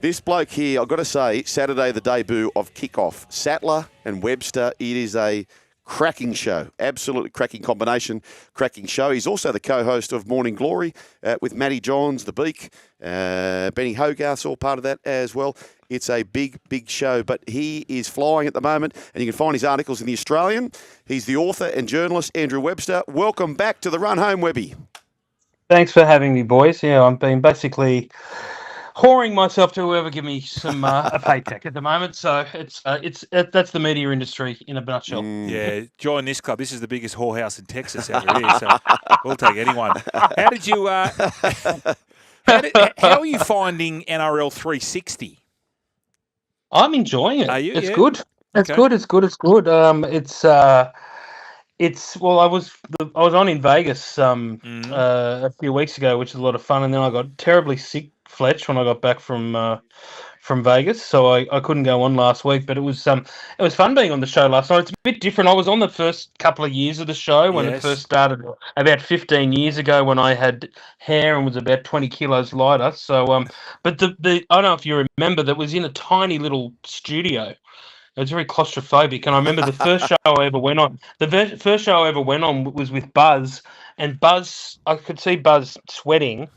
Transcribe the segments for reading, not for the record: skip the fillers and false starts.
This bloke here, I've got to say, Saturday, the debut of Kickoff. Sattler and Webster, it is a cracking show. Absolutely cracking combination, cracking show. He's also the co-host of Morning Glory with Matty Johns, The Beak, Benny Hogarth's all part of that as well. It's a big, big show, but he is flying at the moment, and you can find his articles in The Australian. He's the author and journalist, Andrew Webster. Welcome back to the Run Home, Webby. Thanks for having me, boys. Yeah, I'm being basically whoring myself to whoever give me some a paycheck at the moment. So that's the media industry in a nutshell. Yeah, join this club. This is the biggest whorehouse in Texas ever is. So we'll take anyone. How did you? How are you finding NRL 360? I'm enjoying it. Are you? It's Yeah. good. It's Okay. good. It's good. It's good. It's well, I was on in Vegas a few weeks ago, which is a lot of fun, and then I got terribly sick, Fletch, when I got back from Vegas, so I couldn't go on last week. But it was fun being on the show last night. It's a bit different. I was on the first couple of years of the show when it first started, about 15 years ago, when I had hair and was about 20 kilos lighter. So but the I don't know if you remember, that was in a tiny little studio. It was very claustrophobic, and I remember the first show I ever went on. The first show I ever went on was with Buzz, and Buzz, I could see Buzz sweating,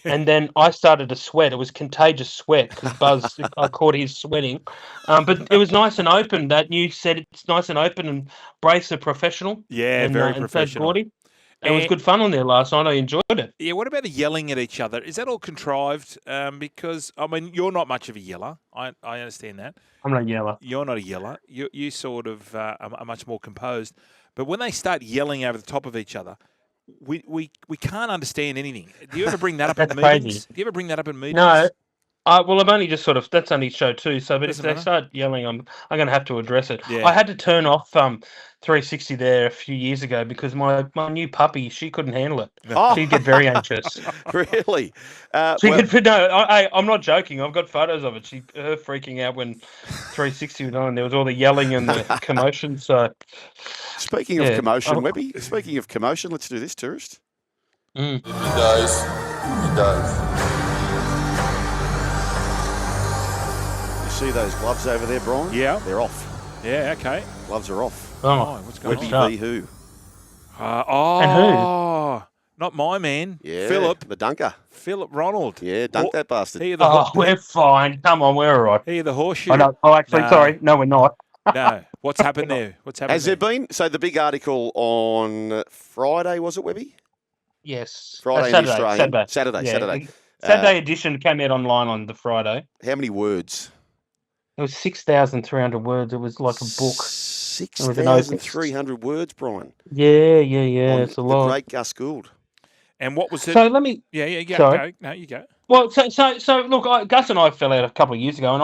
and then I started to sweat. It was contagious sweat because Buzz, I caught his sweating, but it was nice and open. That you said it's nice and open, and Brace are professional. Yeah, and, very and professional. It was good fun on there last night. I enjoyed it. Yeah, what about the yelling at each other? Is that all contrived? Because, I mean, you're not much of a yeller. I understand that. I'm not a yeller. You're not a yeller. You sort of are much more composed. But when they start yelling over the top of each other, we can't understand anything. Do you ever bring that up at meetings? Crazy. Do you ever bring that up in meetings? No. Well, I've only just that's only show 2. So, but Doesn't if they matter. start yelling, I'm going to have to address it. Yeah. I had to turn off 360 there a few years ago because my new puppy, she couldn't handle it. Oh. She'd get very anxious. Really? I'm not joking. I've got photos of it. Her freaking out when 360 was on. There was all the yelling and the commotion. So, Speaking of commotion, Webby, speaking of commotion, let's do this, tourist. He does. See those gloves over there, Brian? Yeah. They're off. Yeah, okay. Gloves are off. Oh, what's going Webby on? v. who? And Not my man. Yeah. Philip. The dunker. Philip Ronald. Yeah, dunk that bastard. He the we're fine. Come on, we're all right. He the horseshoe. I know. Oh, actually, No. sorry. No, we're not. No. What's happened there? What's happened Has there been, so the big article on Friday, was it, Webby? Yes. Friday in the Australian. Saturday. Yeah. Saturday edition came out online on the Friday. How many words? It was 6,300 words. It was like a book. 6,300 words, Brian. Yeah. It's a lot. The great Gus Gould. And what was it? So let me. Yeah, go. Sorry. Go. No, you go. Well, so look, Gus and I fell out a couple of years ago, and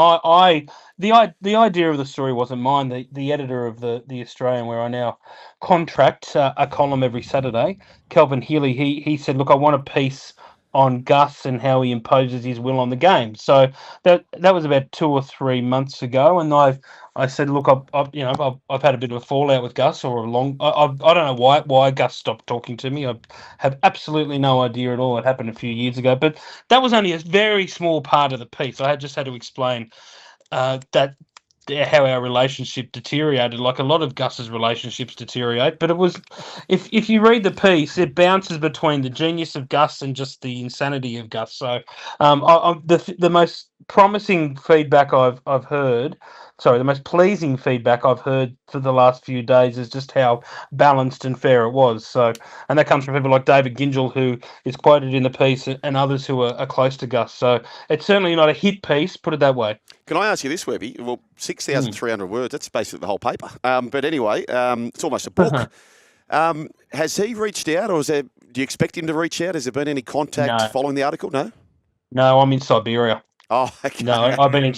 the idea of the story wasn't mine. The editor of the Australian, where I now contract a column every Saturday, Kelvin Healy, he said, look, I want a piece on Gus and how he imposes his will on the game. So that was about 2 or 3 months ago, and I said, look, I've had a bit of a fallout with Gus, or I don't know why Gus stopped talking to me. I have absolutely no idea at all. It happened a few years ago, but that was only a very small part of the piece. I just had to explain that how our relationship deteriorated. Like a lot of Gus's relationships deteriorate, but it was, if you read the piece, it bounces between the genius of Gus and just the insanity of Gus. So the most promising feedback I've heard, the most pleasing feedback I've heard for the last few days is just how balanced and fair it was. So, and that comes from people like David Gingell, who is quoted in the piece, and others who are close to Gus. So it's certainly not a hit piece, put it that way. Can I ask you this, Webby? Well, 6,300 words, that's basically the whole paper. But anyway, it's almost a book. Has he reached out, or do you expect him to reach out? Has there been any contact following the article? No, I'm in Siberia. Oh, okay. No, I've been in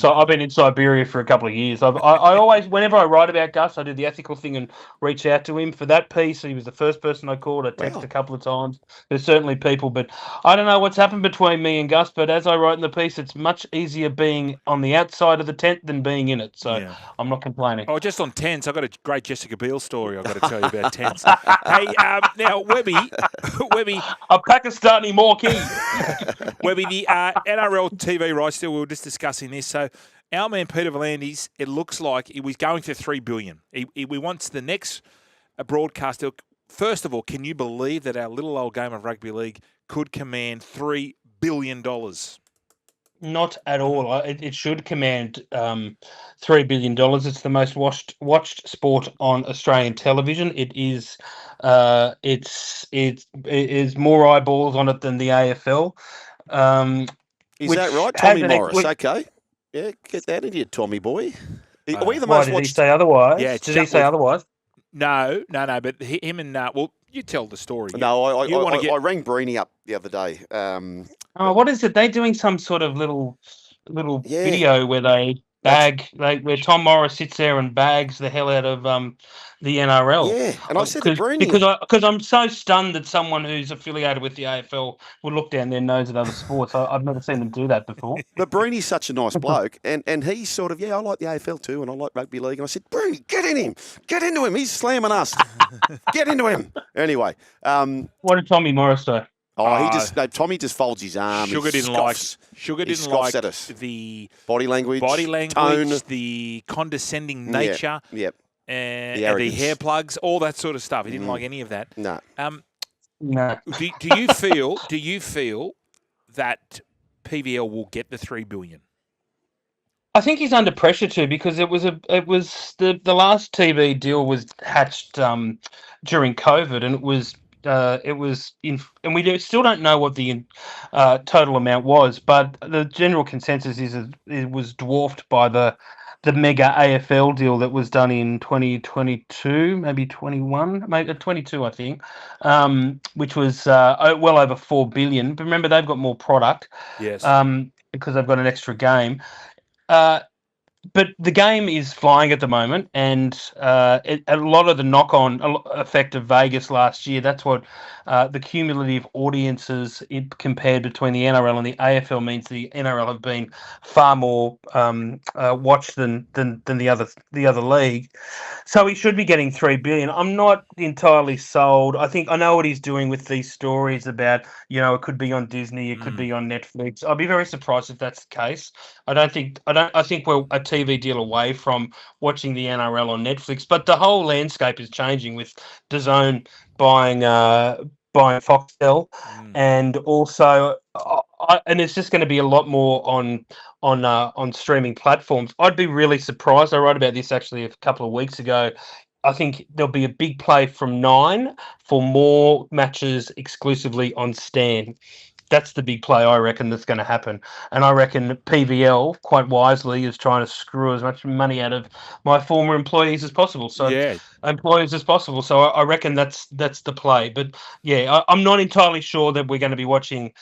Siberia for a couple of years. I always, whenever I write about Gus, I do the ethical thing and reach out to him for that piece. He was the first person I called. I texted a couple of times. There's certainly people, but I don't know what's happened between me and Gus. But as I write in the piece, it's much easier being on the outside of the tent than being in it. So I'm not complaining. Oh, just on tents, I've got a great Jessica Biel story I've got to tell you about tents. Hey, now, Webby, a Pakistani Morkie. Webby, the NRL TV rights we were just discussing this. So our man Peter V'landys, it looks like he was going for $3 billion. He wants the next broadcast deal. First of all, can you believe that our little old game of rugby league could command $3 billion? Not at all. It should command $3 billion. It's the most watched sport on Australian television. It is it is more eyeballs on it than the AFL. Is that right, Tommy Morris? Okay, yeah, get that into you, Tommy boy. Are we the most did watched? he say otherwise? Yeah, did he say otherwise? No. But him and well, you tell the story. No, I rang Breeny up the other day. What is it? They're doing some sort of little video where they where Tom Morris sits there and bags the hell out of the NRL. Yeah, and I said to Breeny because I'm so stunned that someone who's affiliated with the AFL would look down their nose at other sports. I've never seen them do that before. But Breeny's such a nice bloke, and he's sort of, I like the AFL too, and I like rugby league. And I said, Breeny, get into him. He's slamming us. Get into him. Anyway. What did Tommy Morris do? Tommy just folds his arm. Sugar didn't like the body language, tone, tone, the condescending nature, and the hair plugs, all that sort of stuff. He didn't like any of that. No. No. Do you feel that PVL will get the $3 billion? I think he's under pressure too, because the last TV deal was hatched during COVID, and we still don't know what the total amount was, but the general consensus is it was dwarfed by the mega AFL deal that was done in 2022, maybe 21, maybe 22, I think, which was well over $4 billion. But remember, they've got more product, yes, because they've got an extra game. But the game is flying at the moment, and a lot of the knock-on effect of Vegas last year, that's what the cumulative audiences compared between the NRL and the AFL means the NRL have been far more watched than the other league. So he should be getting $3 billion. I'm not entirely sold. I know what he's doing with these stories about, it could be on Disney, it could be on Netflix. I'd be very surprised if that's the case. I think we're a TV deal away from watching the NRL on Netflix, but the whole landscape is changing with DAZN buying Foxtel, and also and it's just going to be a lot more on streaming platforms. I'd be really surprised. I wrote about this actually a couple of weeks ago. I think there'll be a big play from 9 for more matches exclusively on Stan. That's the big play, I reckon, that's going to happen. And I reckon PVL, quite wisely, is trying to screw as much money out of my former employees as possible. So I reckon that's the play. But yeah, I'm not entirely sure that we're going to be watching.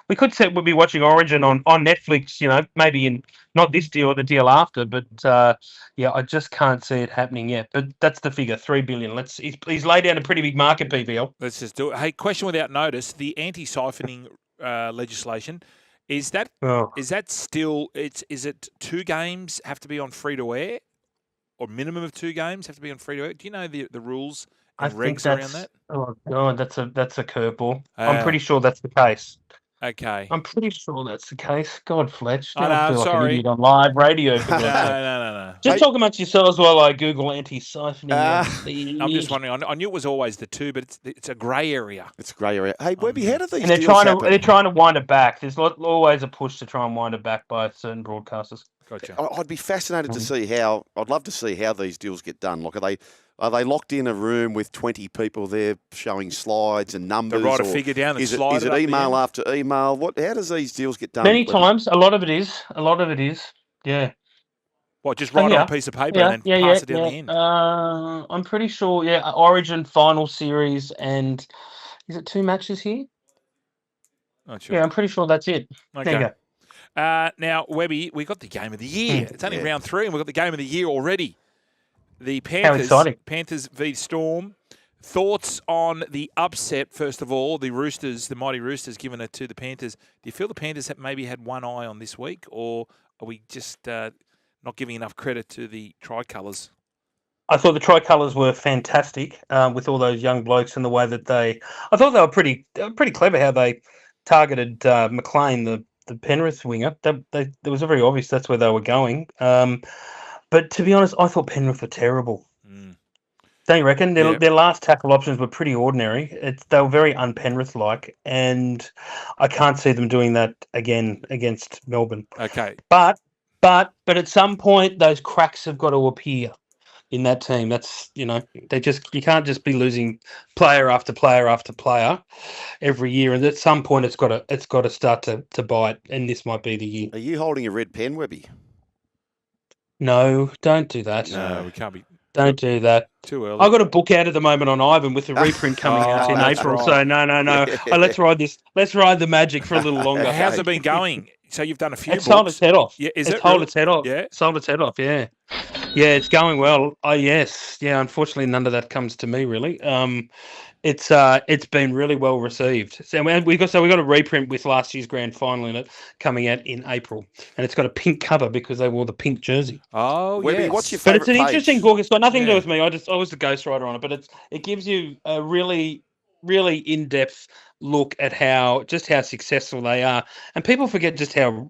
We could say we'll be watching Origin on Netflix. Maybe in not this deal or the deal after. But I just can't see it happening yet. But that's the figure, $3 billion. He's laid down a pretty big market, PVL. Let's just do it. Hey, question without notice: the anti-siphoning legislation, is that still? Is it 2 games have to be on free to air, or minimum of 2 games have to be on free to air? Do you know the rules and regs around that? Oh God, that's a curveball. I'm pretty sure that's the case. Okay. I'm pretty sure that's the case. God, Fletch. I know, feel like sorry. an idiot on live radio. No. Just talk amongst yourselves while I Google anti-siphoning. I'm just wondering. I knew it was always the 2, but it's a grey area. It's a grey area. Hey, Webby, how do these and they're deals happen? they're trying to wind it back. There's always a push to try and wind it back by certain broadcasters. Gotcha. I'd be fascinated to see how. I'd love to see how these deals get done. Like, are they locked in a room with 20 people there showing slides and numbers? They write a figure down and slide it. Is it email after email? How does these deals get done? Many times. A lot of it is. Yeah. What, just write on a piece of paper and then pass it down the end? I'm pretty sure, Origin final series, and is it 2 matches here? Not sure. Yeah, I'm pretty sure that's it. Okay. There you go. Now, Webby, we got the game of the year. It's only round 3 and we've got the game of the year already. The Panthers v Storm. Thoughts on the upset, first of all, the Roosters, the mighty Roosters giving it to the Panthers. Do you feel the Panthers have maybe had one eye on this week, or are we just not giving enough credit to the tricolours? I thought the tricolours were fantastic with all those young blokes and the way that I thought they were pretty clever how they targeted McLean, Penrith winger. It was very obvious that's where they were going. But to be honest, I thought Penrith were terrible. Don't you reckon? Their last tackle options were pretty ordinary. They were very un-Penrith-like, and I can't see them doing that again against Melbourne. Okay. But at some point, those cracks have got to appear in that team. That's, you can't just be losing player after player after player every year. And at some point, it's got to start to bite, and this might be the year. Are you holding a red pen, Webby? No, don't do that. No, we can't be. Don't do that. Too early. I've got a book out at the moment on Ivan with the reprint coming out in April. Right. So no. Let's ride this. Let's ride the magic for a little longer. How's it been going? So you've done a few It's books. sold its head off. Yeah, it's sold its head off. Yeah. Sold its head off, yeah. Yeah, it's going well. Oh, yes. Yeah, unfortunately, none of that comes to me, really. It's been really well received. So we got a reprint with last year's grand final in it coming out in April, and it's got a pink cover because they wore the pink jersey. Oh, Webby, yes. what's your But favourite it's an page? interesting book. It's got nothing to do with me. I was the ghostwriter on it, but it gives you a really, really in-depth look at how successful they are, and people forget just how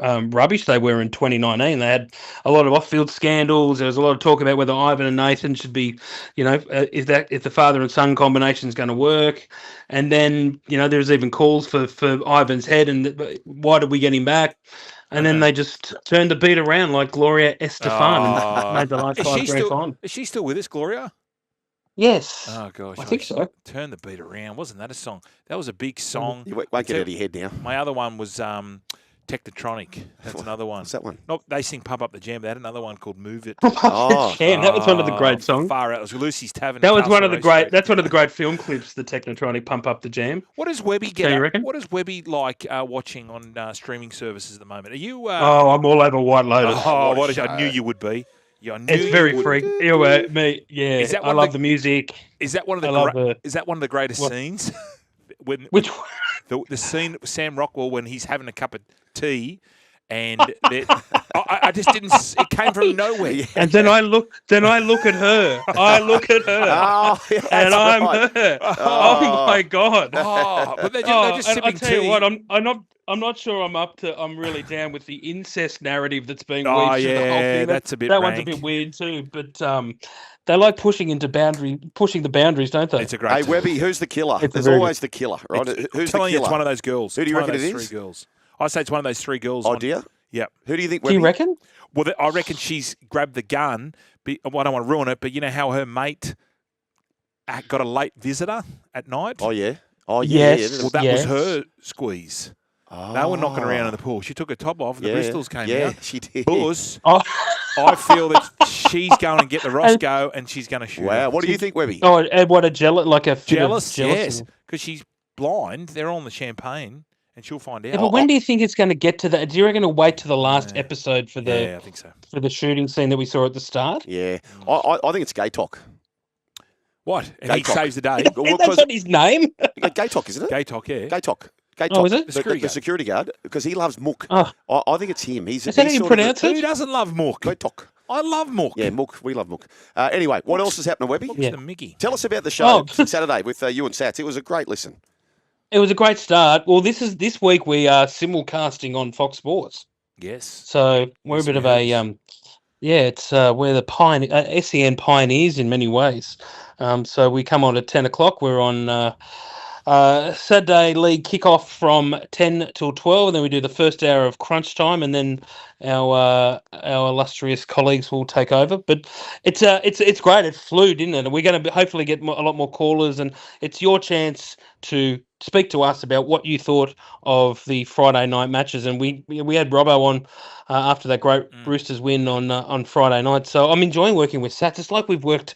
rubbish they were in 2019. They had a lot of off-field scandals. There was a lot of talk about whether Ivan and Nathan should be, if the father and son combination is going to work, and then there's even calls for Ivan's head, and why did we get him back? And then they just turned the beat around like Gloria Estefan and made the last 5 grand final. Is she still with us, Gloria? Yes. Oh, gosh. I think so. Turn the beat around. Wasn't that a song? That was a big song. You won't get out of your head now. My other one was Technotronic. That's another one. What's that one? No, they sing Pump Up the Jam. They had another one called Move It. Damn, that was one of the great songs. Far out. It was Lucy's Tavern. That was one of the great. That's one of the great film clips. The Technotronic Pump Up the Jam. What does Webby get? You reckon? What does Webby like watching on streaming services at the moment? Are you? I'm all over White Lotus. I knew you would be. It's very freak. Me, yeah. I love the music. Is that one of the? Is that one of the greatest scenes? Which one? The scene with Sam Rockwell when he's having a cup of tea, and I just didn't. It came from nowhere. Yeah. And then I look at her. And I'm her. Oh my god. But they're just sipping I tell tea. you what, I'm not sure I'm really down with the incest narrative that's being weaved through the whole thing. That's a bit That rank. one's a bit weird too, but they like pushing the boundaries, don't they? It's a great. Hey, Webby, who's the killer? It's There's always the killer, right? Who's the telling killer? you, it's one of those girls. Who do you reckon it is? 3 girls. I say it's one of those 3 girls. Oh, dear. Yep. Who do you think, Do Webby? you reckon? Well, I reckon she's grabbed the gun. I don't want to ruin it, but you know how her mate got a late visitor at night? Oh, yeah. Oh, yeah. Yes. Yeah. Well, that was her squeeze. They were knocking around in the pool. She took her top off, and the bristles came out. Yeah, she did. Buzz, I feel that she's going to get the Roscoe, and she's going to shoot. Wow. her. What do you think, Webby? Oh, and what a Jealous, yes, because she's blind. They're on the champagne, and she'll find out. Yeah, but when do you think it's going to get to that? Do you reckon it'll wait to the last episode for the? Yeah, I think so. For the shooting scene that we saw at the start. Yeah. I think it's Gay Talk. What? And Gay he talk. saves the day. That's not his name. Gay Talk, isn't it? Gay talk, yeah. Gay Talk. Gay Oh, Talk. is it? The security guard, because he loves Mook. Oh. I think it's him. Is that how you pronounce Who it? doesn't love Mook? Gay Talk. I love Mook. Yeah, Mook. We love Mook. Anyway, what else is happening, Webby? Mook's the Mickey. Tell us about the show Saturday with you and Sats. It was a great listen. It was a great start. Well, this week we are simulcasting on Fox Sports. Yes. So we're a bit of a it's we're the SEN pioneers in many ways. So we come on at 10 o'clock. We're on Saturday league kickoff from 10 till 12, and then we do the first hour of crunch time, and then our illustrious colleagues will take over. But it's great. It flew, didn't it? And we're going to hopefully get a lot more callers, and it's your chance to speak to us about what you thought of the Friday night matches. And we had Robbo on after that great Roosters win on Friday night. So I'm enjoying working with Sats. It's like we've worked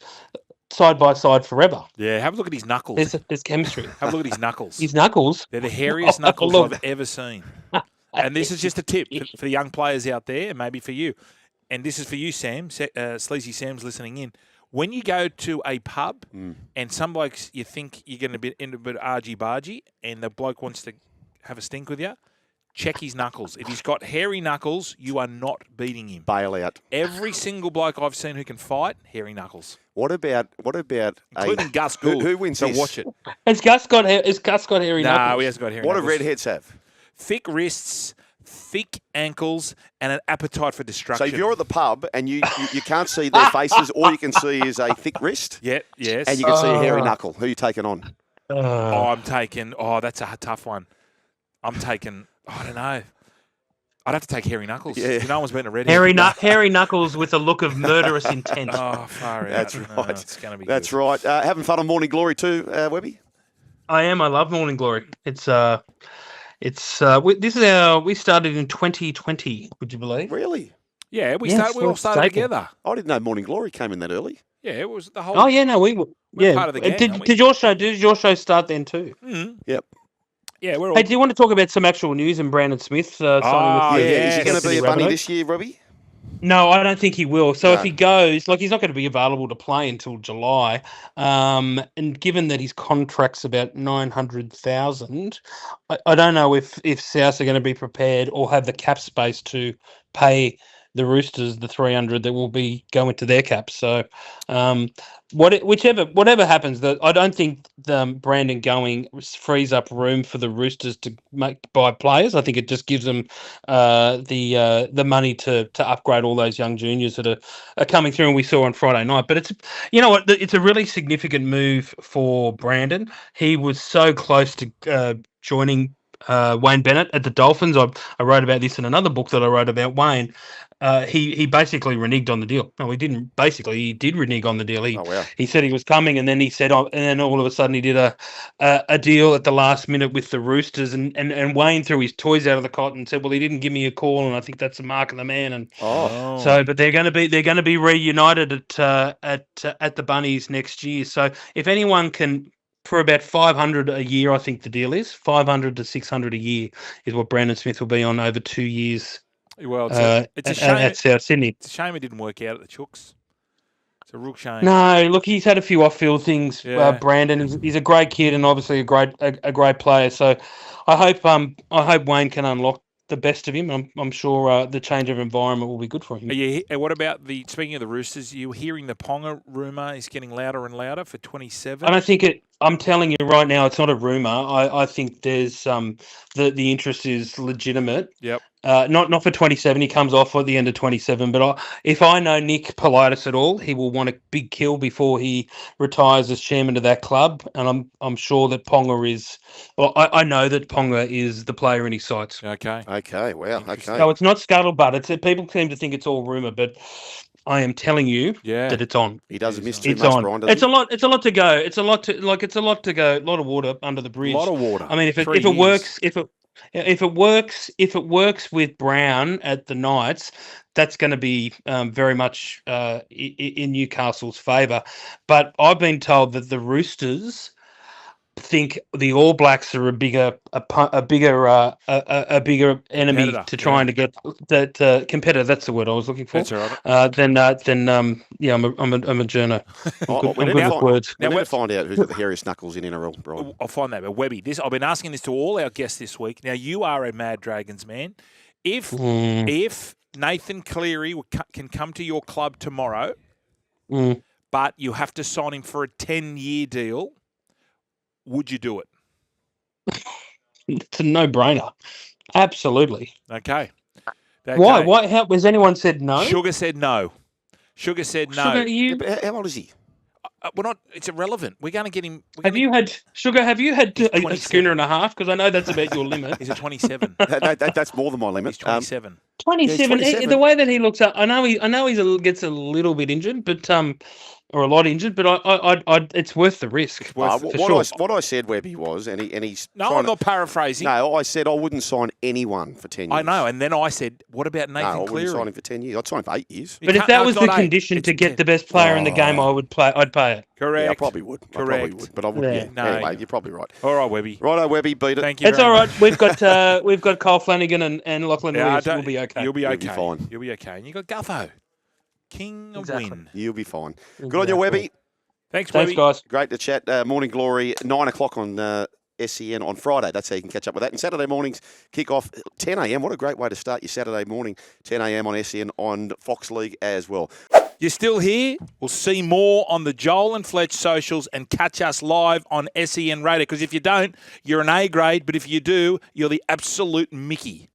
side by side forever. Yeah, have a look at his knuckles. There's chemistry. Have a look at his knuckles. His knuckles? They're the hairiest knuckles I've ever seen. And this is just a tip for the young players out there, and maybe for you. And this is for you, Sam. Sleazy Sam's listening in. When you go to a pub and some blokes, you think you're going to be in a bit argy-bargy, and the bloke wants to have a stink with you, check his knuckles. If he's got hairy knuckles, you are not beating him. Bail out. Every single bloke I've seen who can fight, hairy knuckles. What about including Gus Gould? Who wins so this? Watch it. Has Gus got hairy knuckles? No, he hasn't got hairy What do knuckles. redheads have? thick wrists, thick ankles, and an appetite for destruction. So if you're at the pub and you can't see their faces, all you can see is a thick wrist. Yeah, yes. And you can see a hairy knuckle. Who are you taking on? I'm taking. Oh, that's a tough one. I'm taking. I don't know. I'd have to take hairy knuckles. Yeah. No one's been a red. Hairy knuckles with a look of murderous intent. Oh, far out. That's right. No, it's going to be. That's good. right. Having fun on Morning Glory too, Webby? I am. I love Morning Glory. We started in 2020. Would you believe? Really? Yeah, we Yeah, all started together. I didn't know Morning Glory came in that early. Yeah, it was the whole. Oh yeah, no, we're part of the gang, aren't we? Did your show start then too? Mm. Yep. Yeah, we're all. Hey, do you want to talk about some actual news and Brandon Smith signing with Is he yes. going to be a bunny Rabbitohs? this year, Robbie? No, I don't think he will. So No. if he goes, he's not going to be available to play until July. And given that his contract's about 900,000, I don't know if South are going to be prepared or have the cap space to pay the Roosters the 300 that will be going to their cap. So whatever happens, I don't think Brandon going frees up room for the Roosters to buy players. I think it just gives them the money to upgrade all those young juniors that are coming through, and we saw on Friday night. But it's a really significant move for Brandon. He was so close to joining Wayne Bennett at the Dolphins. I wrote about this in another book that I wrote about Wayne. He basically reneged on the deal. No, he didn't. Basically, he did renege on the deal. He said he was coming, and then he said, and then all of a sudden he did a deal at the last minute with the Roosters, and Wayne threw his toys out of the cot and said, well, he didn't give me a call, and I think that's a mark of the man. And but they're going to be reunited at the Bunnies next year. So if anyone can. For about 500 a year, I think the deal is 500 to 600 a year is what Brandon Smith will be on over 2 years. Well, it's a shame at South Sydney. It's a shame it didn't work out at the Chooks. It's a real shame. No, look, he's had a few off-field things. Yeah. Brandon, he's a great kid and obviously a great player. So I hope Wayne can unlock the best of him. I'm sure the change of environment will be good for him. What about speaking of the Roosters? You're hearing the Ponga rumour is getting louder and louder for 27. I don't think it. I'm telling you right now, it's not a rumour. I think there's the interest is legitimate. Yep. Not for 27. He comes off at the end of 27. But if I know Nick Politis at all, he will want a big kill before he retires as chairman of that club. And I'm sure that Ponga is. Well, I know that Ponga is the player in his sights. Okay. Okay. Wow. Okay. So it's not scuttlebutt. People seem to think it's all rumour, but I am telling you that it's on. He doesn't miss too It's much, on. Brian, It's a lot to go. It's a lot to go. A lot of water under the bridge. A lot of water. I mean, if it works, if it works with Brown at the Knights, that's going to be very much in Newcastle's favour. But I've been told that the Roosters think the All Blacks are a bigger enemy Competitor, to trying to get that competitor. That's the word I was looking for. That's all right. I'm a journo. I'm good with words. Now, we'll find out who's got the hairiest knuckles in NRL, Brian. I'll find that. But Webby, I've been asking this to all our guests this week. Now, you are a Mad Dragons man. If Nathan Cleary can come to your club tomorrow, but you have to sign him for a 10-year deal, would you do it? It's a no-brainer. Absolutely. Okay. Why? Why? How has anyone said no? Sugar said no. Sugar said no. Sugar, How old is he? We're not. It's irrelevant. We're going to get him. Have you had a schooner and a half? Because I know that's about your limit. He's a 27. That's more than my limit. He's 27. 27. 27. The way that he looks up, I know he gets a little bit injured, but or a lot injured, but I it's worth the risk. What I said, Webby, was, and he's no, I'm not paraphrasing. No, I said I wouldn't sign anyone for 10 years. I know, and then I said, what about Nathan Cleary? I wouldn't sign him for 10 years. I'd sign him for 8 years. But if that was the condition to get the best player in the game, I'd pay it. Correct. Yeah, I probably would. Correct. But I wouldn't. Yeah. No. Anyway, you're probably right. All right, Webby. Righto, Webby, beat it. Thank you. It's all right. We've got Kyle Flanagan and Lachlan Lewis. We'll be okay. You'll be okay. You'll be fine. You'll be okay. And you got Gutho, king of win. You'll be fine. Good on you, Webby. Thanks, Webby. Guys. Great to chat. Morning Glory, 9 o'clock on SEN on Friday. That's how you can catch up with that. And Saturday mornings kick off 10 a.m. What a great way to start your Saturday morning, 10 a.m. on SEN on Fox League as well. You're still here? We'll see more on the Joel and Fletch socials and catch us live on SEN Radio. Because if you don't, you're an A grade. But if you do, you're the absolute Mickey.